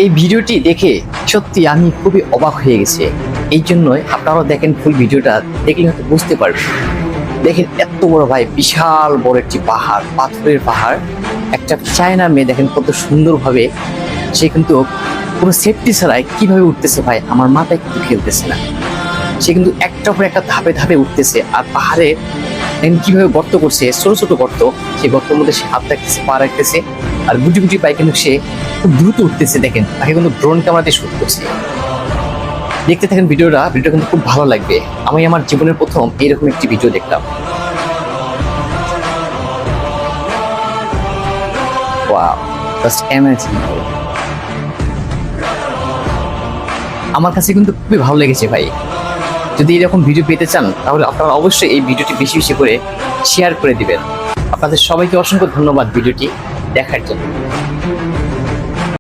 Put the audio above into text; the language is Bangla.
এই ভিডিওটি দেখে সত্যি আমি খুবই অবাক হয়ে গেছি। এই জন্যই আপনারাও দেখেন, ফুল ভিডিওটা দেখলে হয়তো বুঝতে পারবেন। দেখেন এত বড় ভাই, বিশাল বড় একটি পাহাড়, পাথরের পাহাড়। একটা চায়না মেয়ে দেখেন কত সুন্দরভাবে, সে কিন্তু কোনো সেফটি ছাড়াই কিভাবে উঠতেছে ভাই, আমার মাথায় কিন্তু খেলতেছে না। সে কিন্তু একটার পর একটা ধাপে ধাপে উঠতেছে, আর পাহাড়ে কিভাবে গর্ত করছে, ছোট ছোট গর্ত, সেই গর্তের মধ্যে সে হাত রাখতেছে, পা রাখতেছে, আর গুটি গুটি পায়ে কিন্তু সে খুব দ্রুত উঠতেছে। দেখেন তাকে কিন্তু ড্রোন ক্যামেরাতে শুট করছে। দেখতে থাকেন ভিডিওটা কিন্তু খুব ভালো লাগবে। আমি আমার জীবনের প্রথম এরকম একটি ভিডিও দেখলাম। Wow, just amazing. আমার কাছে কিন্তু খুবই ভালো লেগেছে ভাই। যদি এরকম ভিডিও পেতে চান তাহলে আপনারা অবশ্যই এই ভিডিওটি বেশি বেশি করে শেয়ার করে দিবেন। আপনাদের সবাইকে অসংখ্য ধন্যবাদ ভিডিওটি দেখার জন্য।